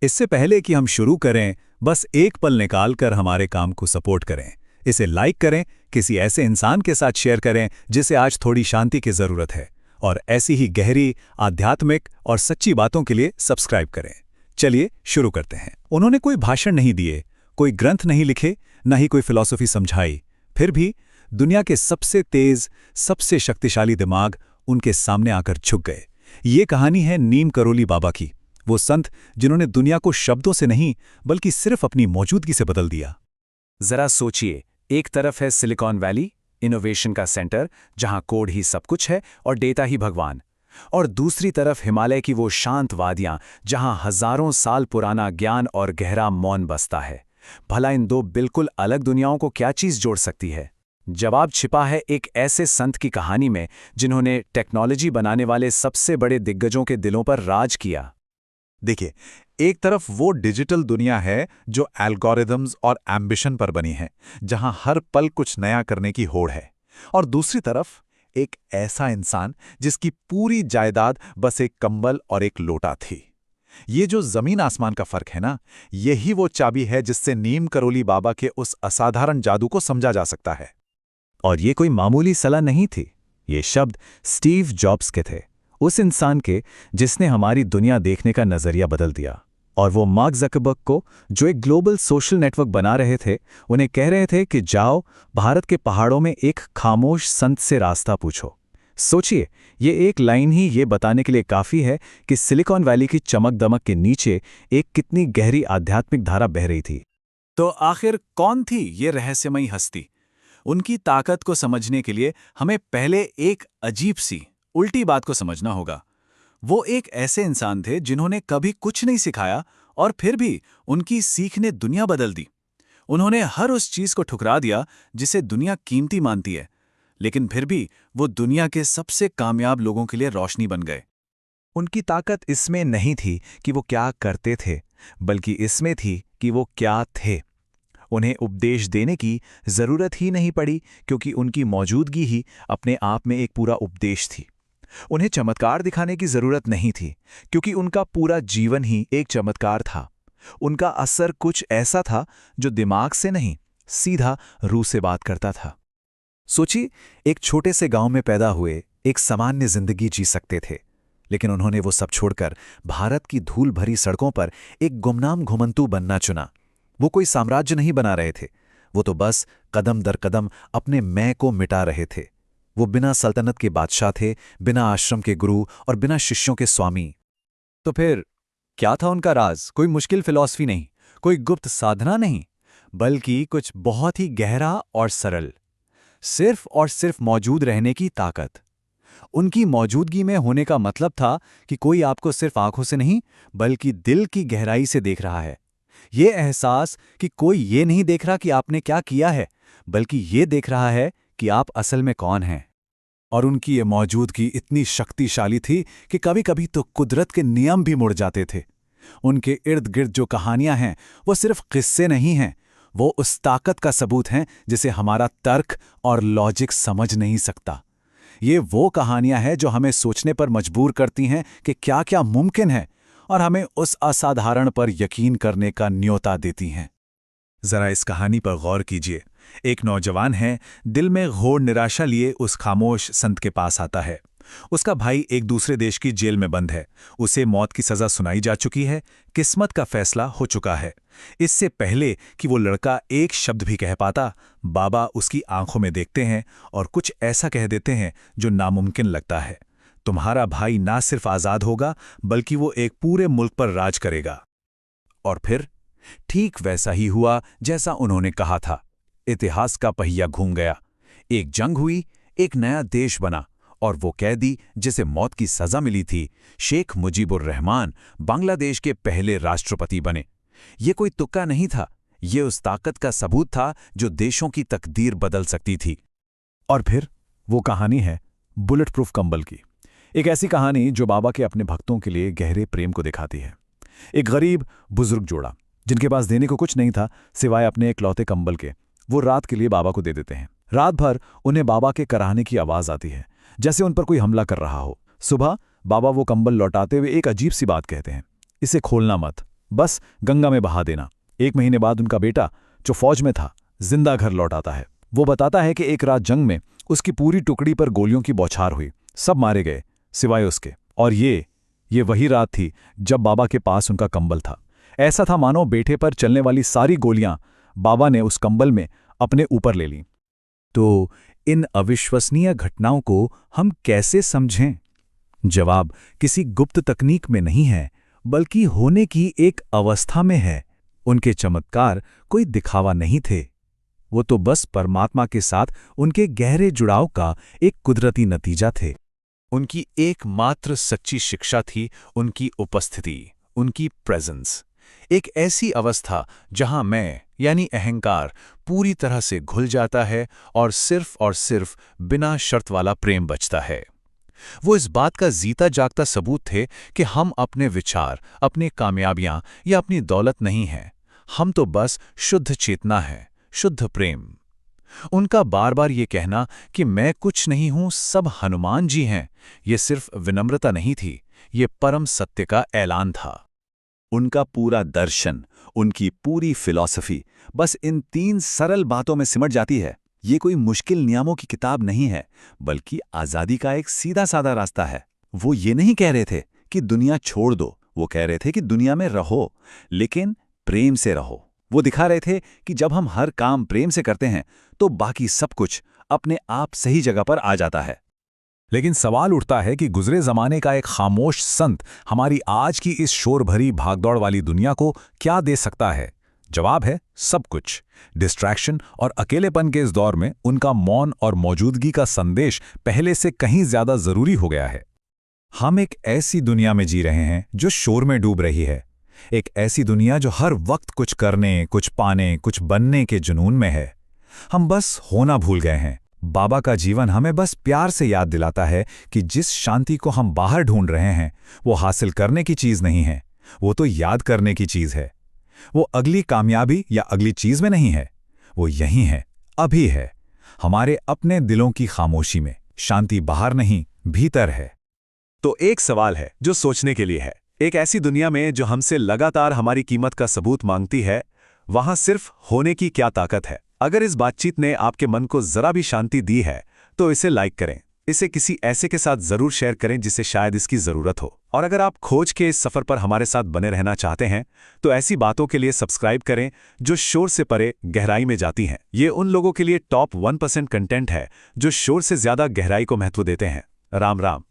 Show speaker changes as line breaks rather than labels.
इससे पहले कि हम शुरू करें, बस एक पल निकाल कर हमारे काम को सपोर्ट करें। इसे लाइक करें, किसी ऐसे इंसान के साथ शेयर करें जिसे आज थोड़ी शांति की ज़रूरत है, और ऐसी ही गहरी, आध्यात्मिक और सच्ची बातों के लिए सब्सक्राइब करें। चलिए शुरू करते हैं। उन्होंने कोई भाषण नहीं दिए, कोई ग्रंथ नहीं लिखे, न ही कोई फिलॉसफी समझाई। फिर भी दुनिया के सबसे तेज, सबसे शक्तिशाली दिमाग उनके सामने आकर झुक गए। ये कहानी है नीम करोली बाबा की, वो संत जिन्होंने दुनिया को शब्दों से नहीं बल्कि सिर्फ अपनी मौजूदगी से बदल दिया।
जरा सोचिए, एक तरफ है सिलिकॉन वैली, इनोवेशन का सेंटर, जहां कोड ही सब कुछ है और डेटा ही भगवान, और दूसरी तरफ हिमालय की वो शांत वादियां जहां हजारों साल पुराना ज्ञान और गहरा मौन बसता है। भला इन दो बिल्कुल अलग दुनियाओं को क्या चीज जोड़ सकती है? जवाब छिपा है एक ऐसे संत की कहानी में जिन्होंने टेक्नोलॉजी बनाने वाले सबसे बड़े दिग्गजों के दिलों पर राज किया।
देखिए, एक तरफ वो डिजिटल दुनिया है जो एल्गोरिदम्स और एम्बिशन पर बनी है, जहां हर पल कुछ नया करने की होड़ है, और दूसरी तरफ एक ऐसा इंसान जिसकी पूरी जायदाद बस एक कंबल और एक लोटा थी। ये जो जमीन आसमान का फर्क है ना, यही वो चाबी है जिससे नीम करोली बाबा के उस असाधारण जादू को समझा जा सकता है।
और ये कोई मामूली सलाह नहीं थी। ये शब्द स्टीव जॉब्स के थे, उस इंसान के जिसने हमारी दुनिया देखने का नजरिया बदल दिया। और वो मार्क ज़करबर्ग को, जो एक ग्लोबल सोशल नेटवर्क बना रहे थे, उन्हें कह रहे थे कि जाओ भारत के पहाड़ों में एक खामोश संत से रास्ता पूछो। सोचिए, ये एक लाइन ही ये बताने के लिए काफ़ी है कि सिलिकॉन वैली की चमक दमक के नीचे एक कितनी गहरी आध्यात्मिक धारा बह रही थी।
तो आखिर कौन थी ये रहस्यमयी हस्ती? उनकी ताकत को समझने के लिए हमें पहले एक अजीब सी, उल्टी बात को समझना होगा। वो एक ऐसे इंसान थे जिन्होंने कभी कुछ नहीं सिखाया, और फिर भी उनकी सीख ने दुनिया बदल दी। उन्होंने हर उस चीज को ठुकरा दिया जिसे दुनिया कीमती मानती है, लेकिन फिर भी वो दुनिया के सबसे कामयाब लोगों के लिए रोशनी बन गए।
उनकी ताकत इसमें नहीं थी कि वो क्या करते थे, बल्कि इसमें थी कि वो क्या थे। उन्हें उपदेश देने की जरूरत ही नहीं पड़ी, क्योंकि उनकी मौजूदगी ही अपने आप में एक पूरा उपदेश थी। उन्हें चमत्कार दिखाने की जरूरत नहीं थी, क्योंकि उनका पूरा जीवन ही एक चमत्कार था। उनका असर कुछ ऐसा था जो दिमाग से नहीं, सीधा रूह से बात करता था। सोचिए, एक छोटे से गांव में पैदा हुए, एक सामान्य जिंदगी जी सकते थे, लेकिन उन्होंने वो सब छोड़कर भारत की धूल भरी सड़कों पर एक गुमनाम घुमंतू बनना चुना। वो कोई साम्राज्य नहीं बना रहे थे, वो तो बस कदम दर कदम अपने मैं को मिटा रहे थे। वो बिना सल्तनत के बादशाह थे, बिना आश्रम के गुरु और बिना शिष्यों के स्वामी।
तो फिर क्या था उनका राज? कोई मुश्किल फिलॉसफी नहीं, कोई गुप्त साधना नहीं, बल्कि कुछ बहुत ही गहरा और सरल, सिर्फ और सिर्फ मौजूद रहने की ताकत। उनकी मौजूदगी में होने का मतलब था कि कोई आपको सिर्फ आंखों से नहीं, बल्कि दिल की गहराई से देख रहा है। ये एहसास कि कोई ये नहीं देख रहा कि आपने क्या किया है, बल्कि ये देख रहा है कि आप असल में कौन हैं। और उनकी ये मौजूदगी इतनी शक्तिशाली थी कि कभी-कभी तो कुदरत के नियम भी मुड़ जाते थे। उनके इर्द गिर्द जो कहानियां हैं, वो सिर्फ किस्से नहीं हैं, वो उस ताकत का सबूत हैं जिसे हमारा तर्क और लॉजिक समझ नहीं सकता। ये वो कहानियां हैं जो हमें सोचने पर मजबूर करती हैं कि क्या क्या मुमकिन है, और हमें उस असाधारण पर यकीन करने का न्योता देती हैं। जरा इस कहानी पर गौर कीजिए। एक नौजवान है, दिल में घोर निराशा लिए उस खामोश संत के पास आता है। उसका भाई एक दूसरे देश की जेल में बंद है, उसे मौत की सजा सुनाई जा चुकी है, किस्मत का फैसला हो चुका है। इससे पहले कि वो लड़का एक शब्द भी कह पाता, बाबा उसकी आंखों में देखते हैं और कुछ ऐसा कह देते हैं जो नामुमकिन लगता है। तुम्हारा भाई ना सिर्फ आजाद होगा, बल्कि वो एक पूरे मुल्क पर राज करेगा। और फिर ठीक वैसा ही हुआ जैसा उन्होंने कहा था। इतिहास का पहिया घूम गया, एक जंग हुई, एक नया देश बना, और वो कैदी जिसे मौत की सजा मिली थी, शेख मुजीबुर रहमान, बांग्लादेश के पहले राष्ट्रपति बने। ये कोई तुक्का नहीं था, ये उस ताकत का सबूत था जो देशों की तकदीर बदल सकती थी। और फिर वो कहानी है बुलेट प्रूफ कंबल की। एक ऐसी कहानी जो बाबा के अपने भक्तों के लिए गहरे प्रेम को दिखाती है। एक गरीब बुजुर्ग जोड़ा, जिनके पास देने को कुछ नहीं था सिवाय अपने इकलौते कंबल के, वो रात के लिए बाबा को दे देते हैं। रात भर उन्हें बाबा के कराहने की आवाज आती है, जैसे उन पर कोई हमला कर रहा हो। सुबह बाबा वो कंबल लौटाते हुए एक अजीब सी बात कहते हैं, इसे खोलना मत,
बस गंगा में बहा देना। 1 महीने बाद उनका बेटा, जो फौज में था, जिंदा घर लौट आता है। वो बताता है कि एक रात जंग में उसकी पूरी टुकड़ी पर गोलियों की बौछार हुई। सब मारे गए सिवाय उसके। और ये वही रात थी जब बाबा के पास उनका कंबल था। ऐसा था मानो बेटे पर चलने वाली सारी गोलियां बाबा ने उस कंबल में अपने ऊपर ले लीं। तो इन अविश्वसनीय घटनाओं को हम कैसे समझें? जवाब किसी गुप्त तकनीक में नहीं है, बल्कि होने की एक अवस्था में है। उनके चमत्कार कोई दिखावा नहीं थे, वो तो बस परमात्मा के साथ उनके गहरे जुड़ाव का एक कुदरती नतीजा थे। उनकी एकमात्र सच्ची शिक्षा थी उनकी उपस्थिति, उनकी प्रेजेंस। एक ऐसी अवस्था जहां मैं यानी अहंकार पूरी तरह से घुल जाता है और सिर्फ बिना शर्त वाला प्रेम बचता है। वो इस बात का जीता जागता सबूत थे कि हम अपने विचार, अपनी कामयाबियां या अपनी दौलत नहीं हैं। हम तो बस शुद्ध चेतना है, शुद्ध प्रेम। उनका बार बार ये कहना कि मैं कुछ नहीं हूं, सब हनुमान जी हैं, ये सिर्फ विनम्रता नहीं थी, ये परम सत्य का ऐलान था। उनका पूरा दर्शन, उनकी पूरी फिलॉसफी बस इन 3 सरल बातों में सिमट जाती है। ये कोई मुश्किल नियमों की किताब नहीं है, बल्कि आज़ादी का एक सीधा साधा रास्ता है। वो ये नहीं कह रहे थे कि दुनिया छोड़ दो, वो कह रहे थे कि दुनिया में रहो, लेकिन प्रेम से रहो। वो दिखा रहे थे कि जब हम हर काम प्रेम से करते हैं तो बाकी सब कुछ अपने आप सही जगह पर आ जाता है।
लेकिन सवाल उठता है कि गुजरे जमाने का एक खामोश संत हमारी आज की इस शोर भरी भागदौड़ वाली दुनिया को क्या दे सकता है? जवाब है सब कुछ। डिस्ट्रैक्शन और अकेलेपन के इस दौर में उनका मौन और मौजूदगी का संदेश पहले से कहीं ज्यादा जरूरी हो गया है।
हम एक ऐसी दुनिया में जी रहे हैं जो शोर में डूब रही है। एक ऐसी दुनिया जो हर वक्त कुछ करने, कुछ पाने, कुछ बनने के जुनून में है। हम बस होना भूल गए हैं। बाबा का जीवन हमें बस प्यार से याद दिलाता है कि जिस शांति को हम बाहर ढूंढ रहे हैं वो हासिल करने की चीज नहीं है, वो तो याद करने की चीज है। वो अगली कामयाबी या अगली चीज में नहीं है, वो यहीं है, अभी है, हमारे अपने दिलों की खामोशी में। शांति बाहर नहीं, भीतर है।
तो एक सवाल है जो सोचने के लिए है। एक ऐसी दुनिया में जो हमसे लगातार हमारी कीमत का सबूत मांगती है, वहां सिर्फ होने की क्या ताकत है? अगर इस बातचीत ने आपके मन को जरा भी शांति दी है तो इसे लाइक करें, इसे किसी ऐसे के साथ जरूर शेयर करें जिसे शायद इसकी जरूरत हो। और अगर आप खोज के इस सफर पर हमारे साथ बने रहना चाहते हैं तो ऐसी बातों के लिए सब्सक्राइब करें जो शोर से परे गहराई में जाती हैं। ये उन लोगों के लिए टॉप 1% कंटेंट है जो शोर से ज्यादा गहराई को महत्व देते हैं। राम राम।